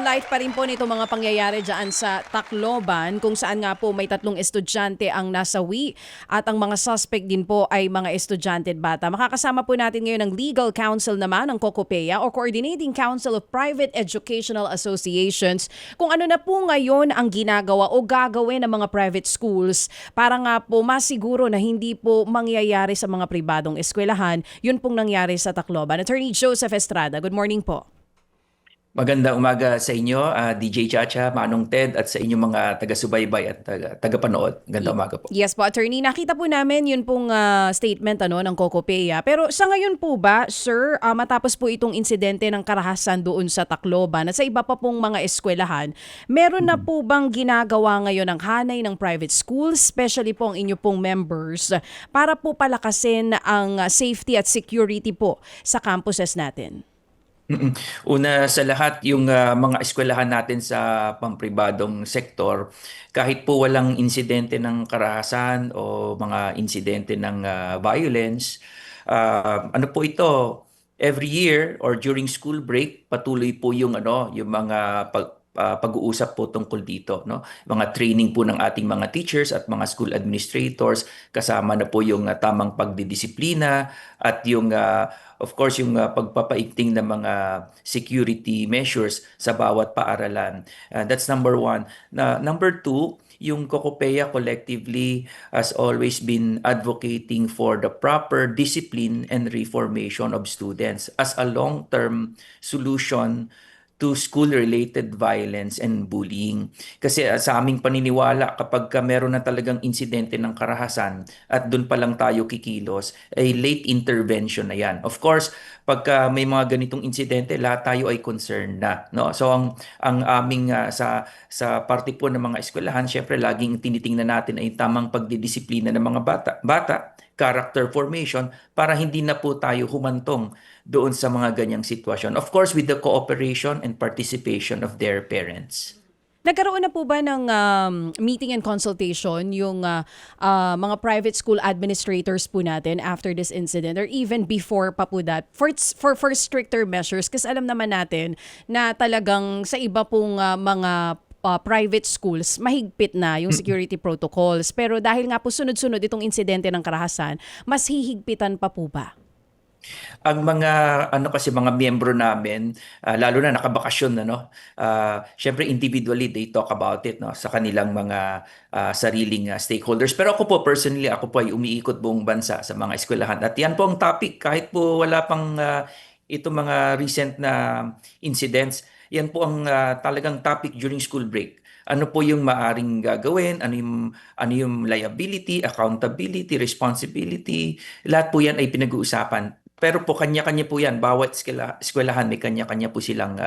highlight pa rin po nito mga pangyayari dyan sa Tacloban kung saan nga po may 3 estudyante ang nasawi at ang mga suspect din po ay mga estudyante at bata. Makakasama po natin ngayon ang Legal Counsel naman ng COCOPEA o Coordinating Council of Private Educational Associations kung ano na po ngayon ang ginagawa o gagawin ng mga private schools para nga po masiguro na hindi po mangyayari sa mga pribadong eskwelahan. Yun pong nangyari sa Tacloban. Attorney Joseph Estrada, good morning po. Magandang umaga sa inyo, DJ Chacha, Manong Ted, at sa inyong mga taga-subaybay at taga-panood. Magandang umaga po. Yes po, Attorney. Nakita po namin yun pong statement ng COCOPEA. Pero sa ngayon po ba, sir, matapos po itong insidente ng karahasan doon sa Tacloban at sa iba pa pong mga eskwelahan, meron na po bang ginagawa ngayon ang hanay ng private schools, especially po ang inyo pong members, para po palakasin ang safety at security po sa campuses natin? Una sa lahat, yung mga eskwelahan natin sa pampribadong sektor, kahit po walang insidente ng karahasan o mga insidente ng violence, ano po ito, every year or during school break, patuloy po yung yung mga pag-uusap po tungkol dito, no? Mga training po ng ating mga teachers at mga school administrators, kasama na po yung tamang pagdidisiplina at yung of course, yung pagpapaigting ng mga security measures sa bawat paaralan. That's number one. Number two, yung COCOPEA collectively has always been advocating for the proper discipline and reformation of students as a long-term solution to school-related violence and bullying. Kasi sa aming paniniwala, kapag meron na talagang insidente ng karahasan at doon pa lang tayo kikilos, ay late intervention na yan. Of course, pagka may mga ganitong insidente, lahat tayo ay concerned na. No? So ang aming sa parte po ng mga eskwelahan, syempre laging tinitingnan natin ay tamang pagdidisiplina ng mga bata, character formation, para hindi na po tayo humantong doon sa mga ganyang sitwasyon. Of course, with the cooperation and participation of their parents. Nagkaroon na po ba ng meeting and consultation yung mga private school administrators po natin after this incident or even before pa po that for stricter measures? Kasi alam naman natin na talagang sa iba pong mga private schools, mahigpit na yung security protocols. Pero dahil nga po sunod-sunod itong insidente ng karahasan, mas hihigpitan pa po ba? Ang mga kasi mga miyembro namin, lalo na nakabakasyon syempre individually they talk about it, no, sa kanilang mga sariling stakeholders. Pero ako po personally, ako po ay umiikot buong bansa sa mga eskwelahan at yan po ang topic kahit po wala pang itong mga recent na incidents. Yan po ang talagang topic during school break. Ano po yung maaring gagawin, ano yung liability, accountability, responsibility, lahat po yan ay pinag-uusapan. Pero po kanya-kanya po yan, bawat eskwelahan may kanya-kanya po silang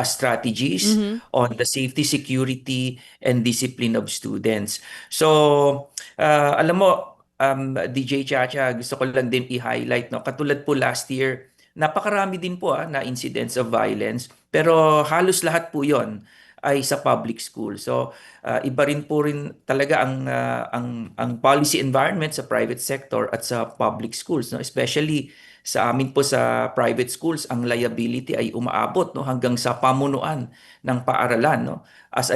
strategies on the safety, security, and discipline of students. So, alam mo, DJ Chacha, gusto ko lang din i-highlight, no? Katulad po last year, napakarami din po na incidents of violence, pero halos lahat po yon ay sa public school. So, iba rin po rin talaga ang policy environment sa private sector at sa public schools, no? Especially sa amin po sa private schools, ang liability ay umaabot, no, hanggang sa pamunuan ng paaralan, no? As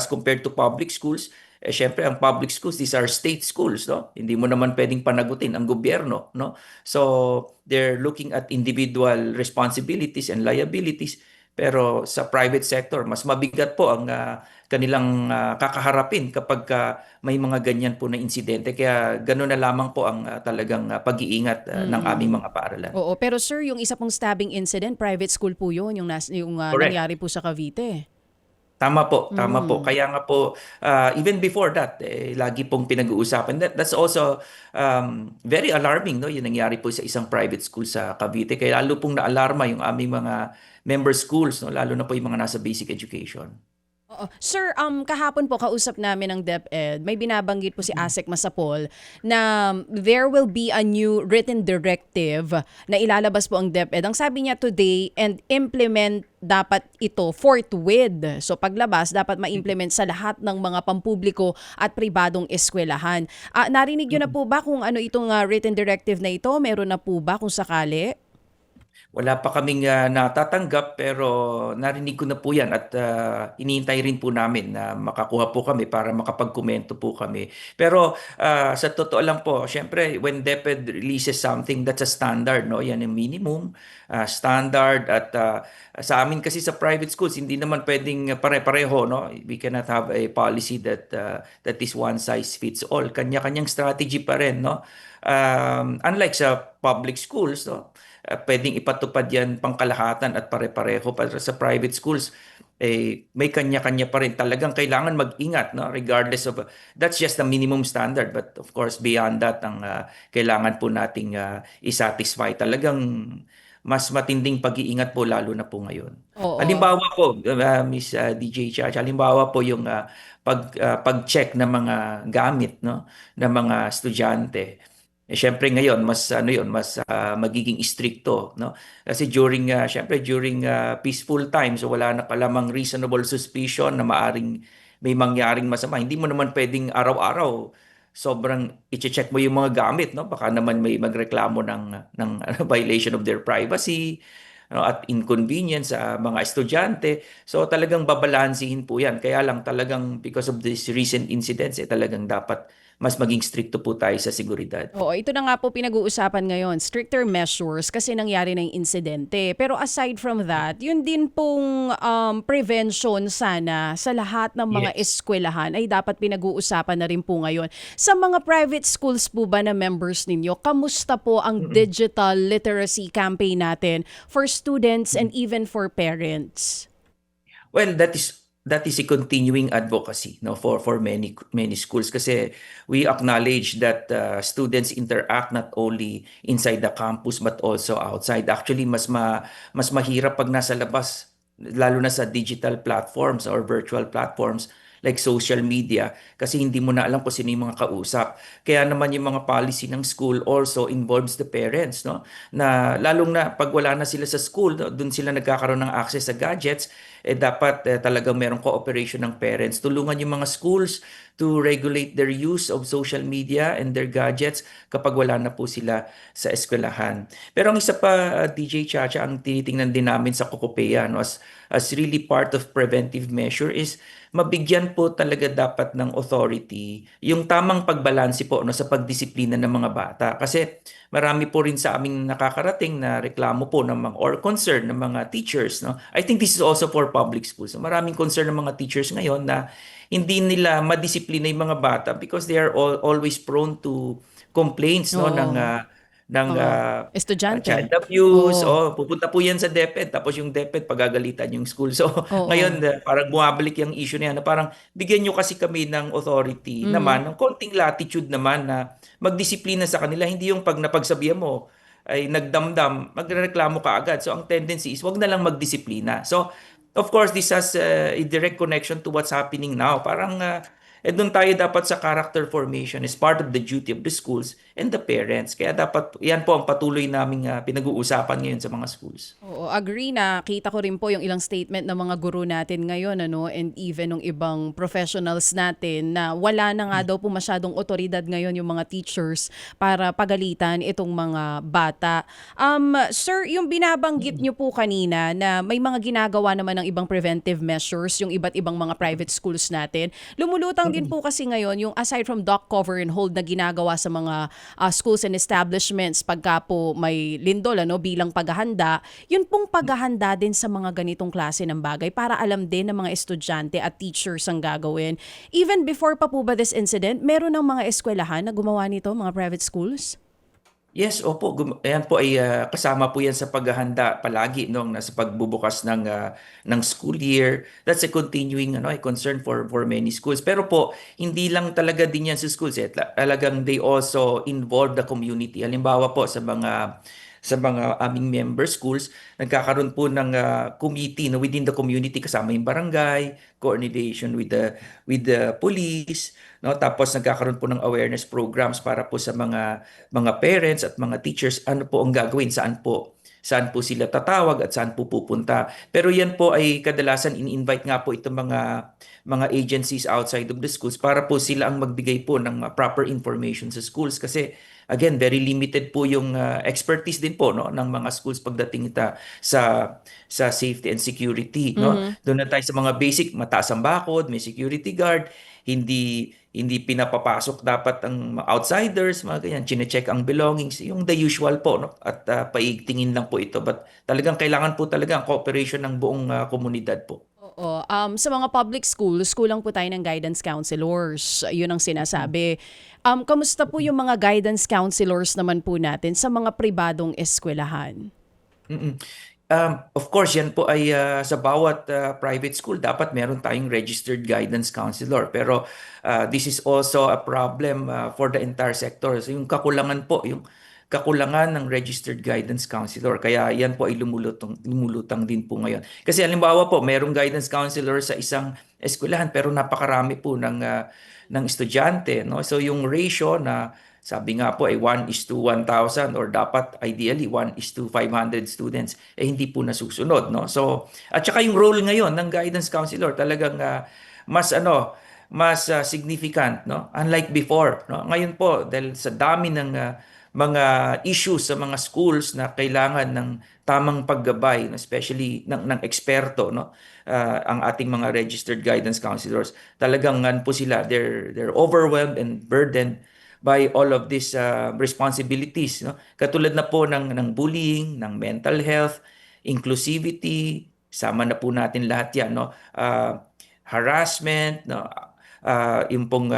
compared to public schools, syempre ang public schools, these are state schools, no? Hindi mo naman pwedeng panagutin ang gobyerno, no? So they're looking at individual responsibilities and liabilities. Pero sa private sector, mas mabigat po ang kanilang kakaharapin kapag may mga ganyan po na insidente. Kaya gano'n na lamang po ang talagang pag-iingat ng aming mga paaralan. Oo, pero sir, yung isa pong stabbing incident, private school po yun, yung nangyari po sa Cavite. Tama po, tama po. Kaya nga po, even before that, lagi pong pinag-uusapan. That's also very alarming, no? Yung nangyari po sa isang private school sa Cavite. Kaya lalo pong naalarma yung aming mga member schools, no? Lalo na po yung mga nasa basic education. Oo. Sir, kahapon po kausap namin ng DepEd, may binabanggit po si ASEC Masapol na there will be a new written directive na ilalabas po ang DepEd. Ang sabi niya today, and implement dapat ito forthwith. So paglabas, dapat ma-implement sa lahat ng mga pampubliko at pribadong eskwelahan. Narinig niyo na po ba kung ano itong written directive na ito? Meron na po ba kung sakali? Wala pa kaming natatanggap pero narinig ko na po yan at iniintay rin po namin na makakuha po kami para makapagkomento po kami. Pero sa totoo lang po, syempre when DepEd releases something, that's a standard, no? Yan yung minimum standard at sa amin kasi sa private schools hindi naman pwedeng pare-pareho, no? We cannot have a policy that is one size fits all. Kanya-kanyang strategy pa rin, no? Unlike sa public schools, no? Pwedeng ipatupad yan pangkalahatan at pare-pareho. Para sa private schools, may kanya-kanya pa rin. Talagang kailangan mag-ingat, no? Regardless of, that's just the minimum standard. But of course, beyond that, ang kailangan po nating isatisfy. Talagang mas matinding pag-iingat po lalo na po ngayon. Oo. Halimbawa po, Miss DJ Chacha, halimbawa po yung pag-check ng mga gamit, no, ng mga estudyante. Syempre ngayon mas ano yun, mas magiging stricto, no? Kasi syempre during peaceful times, so wala na palamang reasonable suspicion na maaring may mangyaring masama. Hindi mo naman pwedeng araw-araw sobrang i-check mo yung mga gamit, no? Baka naman may magreklamo ng violation of their privacy, no? At inconvenience sa mga estudyante. So talagang babalansihin po 'yan. Kaya lang talagang because of this recent incidents, talagang dapat mas maging stricto po tayo sa seguridad. Oo, ito na nga po pinag-uusapan ngayon, stricter measures kasi nangyari na yung insidente. Pero aside from that, yun din pong prevention sana sa lahat ng mga Yes. eskwelahan ay dapat pinag-uusapan na rin po ngayon. Sa mga private schools po ba na members ninyo, kamusta po ang Mm-mm. digital literacy campaign natin for students and even for parents? Well, that is a continuing advocacy, no, for many schools kasi we acknowledge that students interact not only inside the campus but also outside. Actually, mas mahirap pag nasa labas, lalo na sa digital platforms or virtual platforms like social media kasi hindi mo na alam kung sino yung mga kausap. Kaya naman yung mga policy ng school also involves the parents, no? Na lalong na pag wala na sila sa school, no, doon sila nagkakaroon ng access sa gadgets, dapat talagang merong cooperation ng parents. Tulungan yung mga schools to regulate their use of social media and their gadgets kapag wala na po sila sa eskwelahan. Pero ang isa pa, DJ Chacha, ang tinitingnan din namin sa Kokopea, no, as really part of preventive measure is mabigyan po talaga dapat ng authority yung tamang pagbalanse po, no, sa pagdisiplina ng mga bata. Kasi marami po rin sa aming nakakarating na reklamo po ng mga, or concern ng mga teachers, no. I think this is also for public schools. So, maraming concern ng mga teachers ngayon na hindi nila madisiplina yung mga bata because they are always prone to complaints, no, ng Oo, ng mga child estudyante. abuse. Oo, Oh, pupunta po yan sa DepEd tapos yung DepEd pagagalitan yung school. So ngayon oo. parang bumabalik yung issue na yan na parang bigyan nyo kasi kami ng authority Mhm. naman, ng konting latitude naman na magdisiplina sa kanila. Hindi yung pag napagsabihan mo ay nagdamdam, magrereklamo ka agad. So ang tendency is wag na lang magdisiplina. So of course this has a direct connection to what's happening now. Parang doon tayo dapat sa character formation is part of the duty of the schools and the parents. Kaya dapat yan po ang patuloy naming pinag-uusapan ngayon sa mga schools. Oo, agree na. Kita ko rin po yung ilang statement ng mga guro natin ngayon, ano, and even ng ibang professionals natin na wala na nga daw po masyadong otoridad ngayon yung mga teachers para pagalitan itong mga bata. Sir, yung binabanggit nyo po kanina na may mga ginagawa naman ng ibang preventive measures, yung iba't ibang mga private schools natin. Lumulutang din po kasi ngayon yung aside from dock cover and hold na ginagawa sa mga schools and establishments pagka po may lindol, ano, bilang paghahanda, yun pong paghahanda din sa mga ganitong klase ng bagay para alam din ng mga estudyante at teachers ang gagawin. Even before pa po ba this incident, meron ng mga eskwelahan na gumawa nito, mga private schools? Yes, opo. Ayan po ay kasama po yan sa paghahanda palagi nung nasa pagbubukas ng school year. That's a continuing a concern for many schools. Pero po, hindi lang talaga din yan sa schools. Talagang they also involve the community. Halimbawa po sa mga aming member schools, nagkakaroon po ng committee no, within the community kasama yung barangay, coordination with the police, no? Tapos nagkakaroon po ng awareness programs para po sa mga parents at mga teachers ano po ang gagawin, saan po sila tatawag at saan po pupunta. Pero yan po ay kadalasan ini-invite nga po itong mga agencies outside of the schools para po sila ang magbigay po ng proper information sa schools kasi again, very limited po yung expertise din po, no, ng mga schools pagdating sa sa safety and security, no. Mhm. Doon na tayo sa mga basic, mataas ang bakod, may security guard, hindi pinapapasok dapat ang outsiders, mga ganyan, chine-check ang belongings, yung the usual po, no? At paigtingin lang po ito. But talagang kailangan po talaga ang cooperation ng buong komunidad po. Oo. Sa mga public schools, kulang po tayo ng guidance counselors. Yun ang sinasabi. Kamusta po yung mga guidance counselors naman po natin sa mga pribadong eskwelahan? Mm. Of course, yan po ay sa bawat private school dapat meron tayong registered guidance counselor. Pero this is also a problem for the entire sector. So yung kakulangan po, yung kakulangan ng registered guidance counselor. Kaya yan po ay lumulutang din po ngayon. Kasi halimbawa po, merong guidance counselor sa isang eskwelahan pero napakarami po ng estudyante, no? So yung ratio na sabi nga po ay 1:1,000 or dapat ideally 1:500 students hindi po nasusunod, no? So at saka yung role ngayon ng guidance counselor talagang mas mas significant, no? Unlike before, no? Ngayon po dahil sa dami ng mga issues sa mga schools na kailangan ng tamang paggabay, especially ng eksperto, no? Ang ating mga registered guidance counselors, talagang po sila, they're overwhelmed and burdened by all of these responsibilities, no? Katulad na po ng bullying, ng mental health, inclusivity, sama na po natin lahat 'yan, no? Harassment, no? Yung pong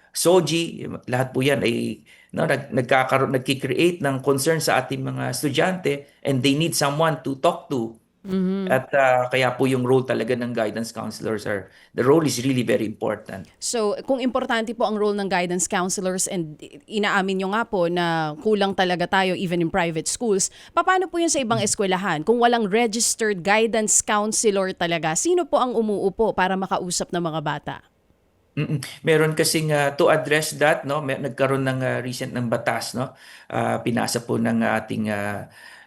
SOGI, lahat po 'yan ay no, nagki-create ng concern sa ating mga estudyante and they need someone to talk to. Mhm. At kaya po yung role talaga ng guidance counselors are the role is really very important. So, kung importante po ang role ng guidance counselors and inaamin nyo nga po na kulang talaga tayo even in private schools, paano po yun sa ibang eskwelahan? Kung walang registered guidance counselor talaga, sino po ang umuupo para makausap ng mga bata? Meron kasing to address that, no, nagkaroon ng recent ng batas, no. Pinasa po ng ating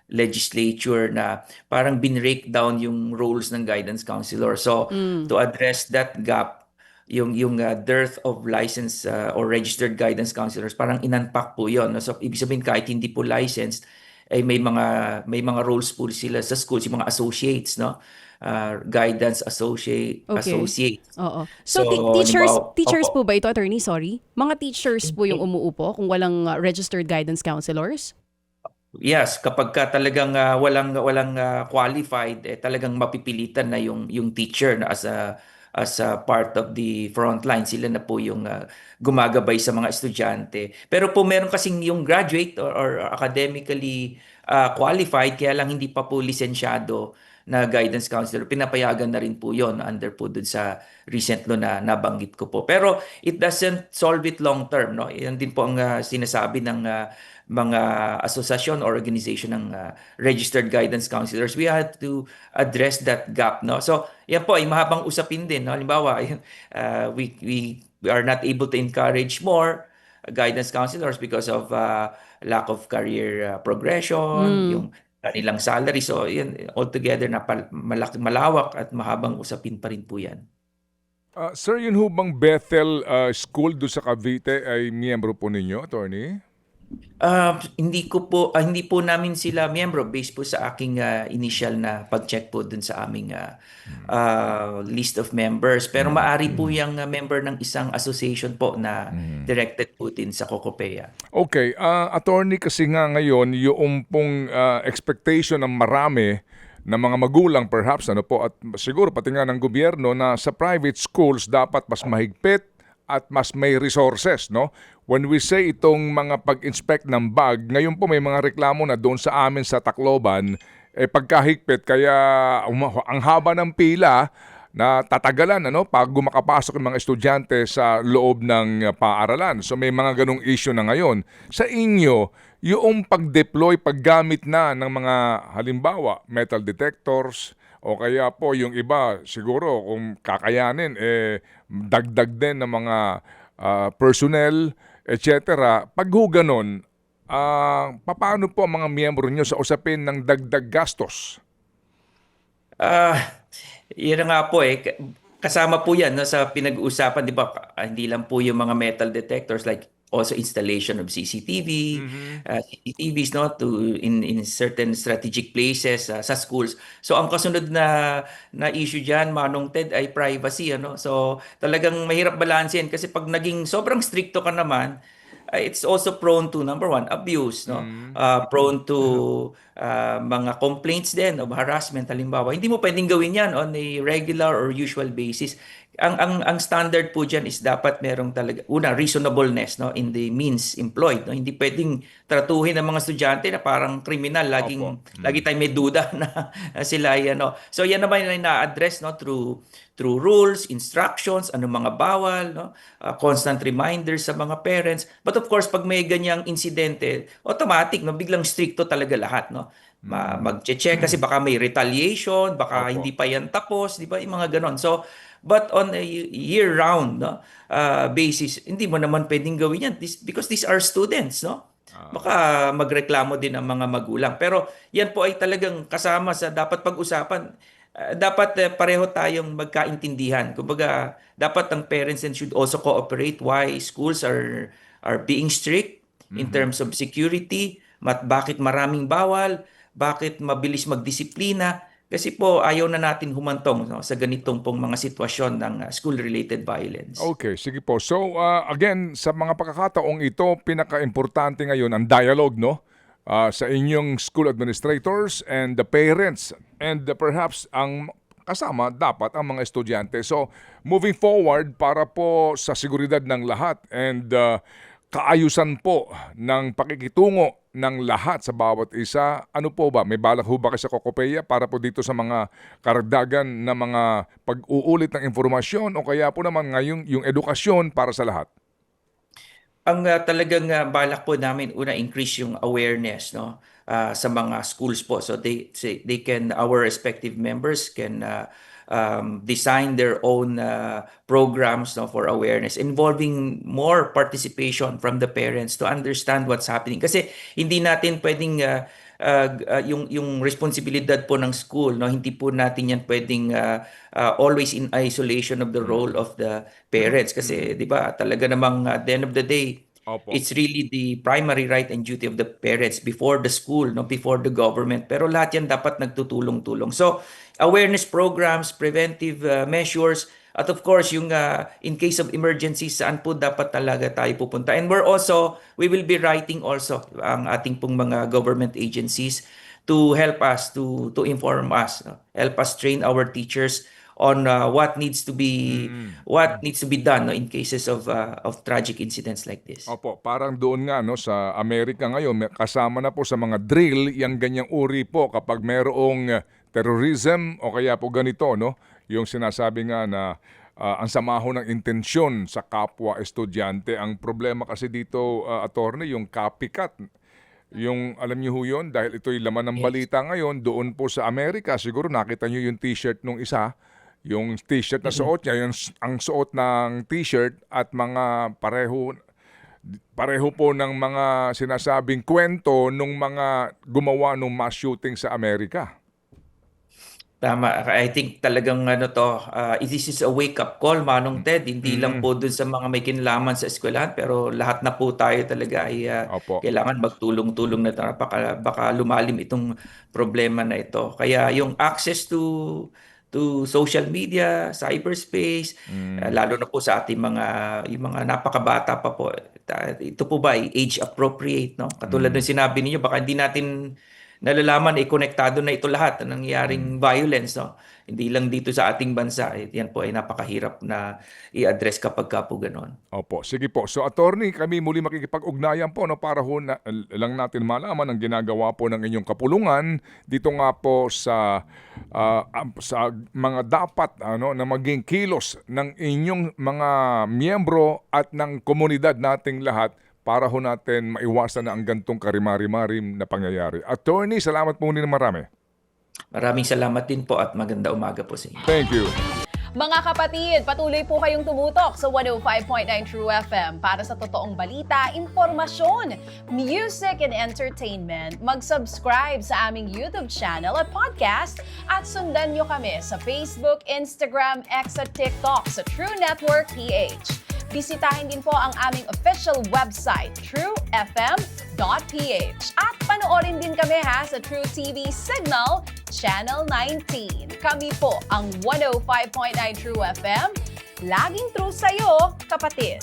legislature na parang binreak down yung roles ng guidance counselor. So Mm. to address that gap, yung dearth of licensed or registered guidance counselors, parang inunpack po 'yon, no? So ibig sabihin kahit hindi po licensed ay may mga roles po sila sa schools, yung mga associates, no. Guidance Okay. associates. Oo. So, So, halimbawa, teachers po opo. ba ito, attorney? Sorry. Mga teachers po yung umuupo kung walang registered guidance counselors? Yes, kapag ka talagang walang qualified, talagang mapipilitan na yung teacher na as a part of the front line, sila na po yung gumagabay sa mga estudyante. Pero po meron kasing yung graduate or academically qualified, kaya lang hindi pa po lisensyado na guidance counselor, pinapayagan na rin po yon under po dun sa recent law na nabanggit ko po. Pero it doesn't solve it long term, no? Yan din po ang sinasabi ng mga asosasyon or organization ng registered guidance counselors. We have to address that gap, no? So yan po ay mahabang usapin din, no? Halimbawa we are not able to encourage more guidance counselors because of lack of career progression, Mm. yung kanilang salary. So, yun, altogether na malawak at mahabang usapin pa rin po yan. Sir, yun ho bang Bethel School doon sa Cavite ay miyembro po ninyo, attorney? Hindi po namin sila miyembro based po sa aking initial na pag-check po dun sa aming list of members. Pero maari po yung member ng isang association po na directed po din sa Cocopea. Okay, attorney, kasi nga ngayon yung pong expectation ng marami na mga magulang perhaps ano po, at siguro pati nga ng gobyerno, na sa private schools dapat mas mahigpit at mas may resources, no? When we say itong mga pag-inspect ng bag, ngayon po may mga reklamo na doon sa amin sa Tacloban, pagkahigpit, kaya ang haba ng pila na tatagalan ano pag gumakapasok ng mga estudyante sa loob ng paaralan. So may mga ganong issue na ngayon. Sa inyo, yung pag-deploy, paggamit na ng mga halimbawa metal detectors, o kaya po yung iba siguro kung kakayanin dagdag din ng mga personnel, etc. Pag ho ganon, paano po ang mga miyembro nyo sa usapin ng dagdag gastos? Ah, Yun na nga po kasama po yan, no, sa pinag-uusapan, di ba? Hindi lang po yung mga metal detectors like also installation of CCTVs, no, to in certain strategic places sa schools. So ang kasunod na issue diyan, Manong Ted, ay privacy, ano. So talagang mahirap balansehin kasi pag naging sobrang stricto ka naman, it's also prone to number one, abuse, no. Prone to mga complaints din of harassment. Halimbawa, hindi mo pwedeng gawin 'yan on a regular or usual basis. Ang standard po diyan is dapat merong talaga una reasonableness, no, in the means employed, no. Hindi pwedeng tratuhin ng mga estudyante na parang kriminal, lagi tayong may duda na sila ay ano. So yan naman yung na-address, no, through rules, instructions, ano mga bawal, no, constant reminders sa mga parents. But of course, pag may ganyang insidente, automatic, no, biglang stricto talaga lahat, no. Mag-check kasi baka may retaliation, baka Opo. hindi pa yan tapos, di ba? Yung mga ganon. So, but on a year-round, no, basis, hindi mo naman pwedeng gawin yan because these are students, no? Baka magreklamo din ang mga magulang. Pero yan po ay talagang kasama sa dapat pag-usapan. Dapat pareho tayong magkaintindihan. Kumbaga, dapat ang parents and should also cooperate why schools are being strict in terms of security, bakit maraming bawal, bakit mabilis magdisiplina. Kasi po ayaw na natin humantong, no, sa ganitong pong mga sitwasyon ng school-related violence. Okay, sige po. So, again, sa mga pagkakataong ito, pinaka-importante ngayon ang dialogue, no? Sa inyong school administrators and the parents and perhaps ang kasama dapat ang mga estudyante. So, moving forward para po sa seguridad ng lahat and kaayusan po ng pakikitungo ng lahat sa bawat isa, ano po ba? May balak ho ba kayo sa Kokopeya para po dito sa mga karagdagan na mga pag-uulit ng informasyon o kaya po naman ngayong yung edukasyon para sa lahat? Ang talagang balak po namin una increase yung awareness, no, sa mga schools po, so they can, our respective members can design their own programs, no, for awareness involving more participation from the parents to understand what's happening kasi hindi natin pwedeng yung responsibilidad po ng school, no, hindi po natin yan pwedeng always in isolation of the role of the parents kasi 'di ba talaga namang at the end of the day Opo. it's really the primary right and duty of the parents before the school, no, before the government, pero lahat yan dapat nagtutulong-tulong. So awareness programs, preventive measures, at of course yung in case of emergency saan po dapat talaga tayo pupunta. And we will be writing also ang ating pong mga government agencies to help us to inform us, no? Help us train our teachers on what needs to be done, no, in cases of tragic incidents like this. Opo, parang doon nga, no, sa Amerika ngayon, kasama na po sa mga drill yung ganyang uri po kapag merong terrorism o kaya po ganito, no, yung sinasabi nga na ang sama ho ng intensyon sa kapwa estudyante. Ang problema kasi dito, attorney, yung copycat. Yung alam niyo ho yun, dahil ito'y laman ng balita ngayon, doon po sa Amerika, siguro nakita niyo yung t-shirt nung isa, yung t-shirt na suot niya, yung ang suot ng t-shirt at mga pareho po ng mga sinasabing kwento nung mga gumawa ng mass shooting sa Amerika. Tama. I think talagang this is a wake-up call, Manong Ted. Hindi lang po dun sa mga may kinalaman sa eskwelahan, pero lahat na po tayo talaga ay Opo. kailangan magtulong-tulong na baka lumalim itong problema na ito. Kaya yung access to social media, cyberspace, lalo na po sa ating yung mga napakabata pa po. Ito po ba ay age appropriate, no? Katulad ng sinabi niyo, baka hindi natin nalalaman konektado na ito lahat ng nangyaring violence, no? Hindi lang dito sa ating bansa. Yan po ay napakahirap na i-address kapag po ganon. Opo, sige po. So attorney, kami muli makikipag-ugnayan po, no, para ho lang natin malaman ang ginagawa po ng inyong kapulungan dito nga po sa mga dapat na maging kilos ng inyong mga miyembro at ng komunidad nating lahat para ho natin maiwasan na ang gantong karimari-marim na pangyayari. Attorney, salamat po muli na marami. Maraming salamat din po at maganda umaga po sa inyo. Thank you. Mga kapatid, patuloy po kayong tumutok sa 105.9 True FM para sa totoong balita, impormasyon, music and entertainment. Mag-subscribe sa aming YouTube channel at podcast at sundan nyo kami sa Facebook, Instagram, X at TikTok sa True Network PH. Bisitahin din po ang aming official website, truefm.ph. At panoorin din kami sa True TV Signal, Channel 19. Kami po ang 105.9 True FM. Laging true sa'yo, kapatid.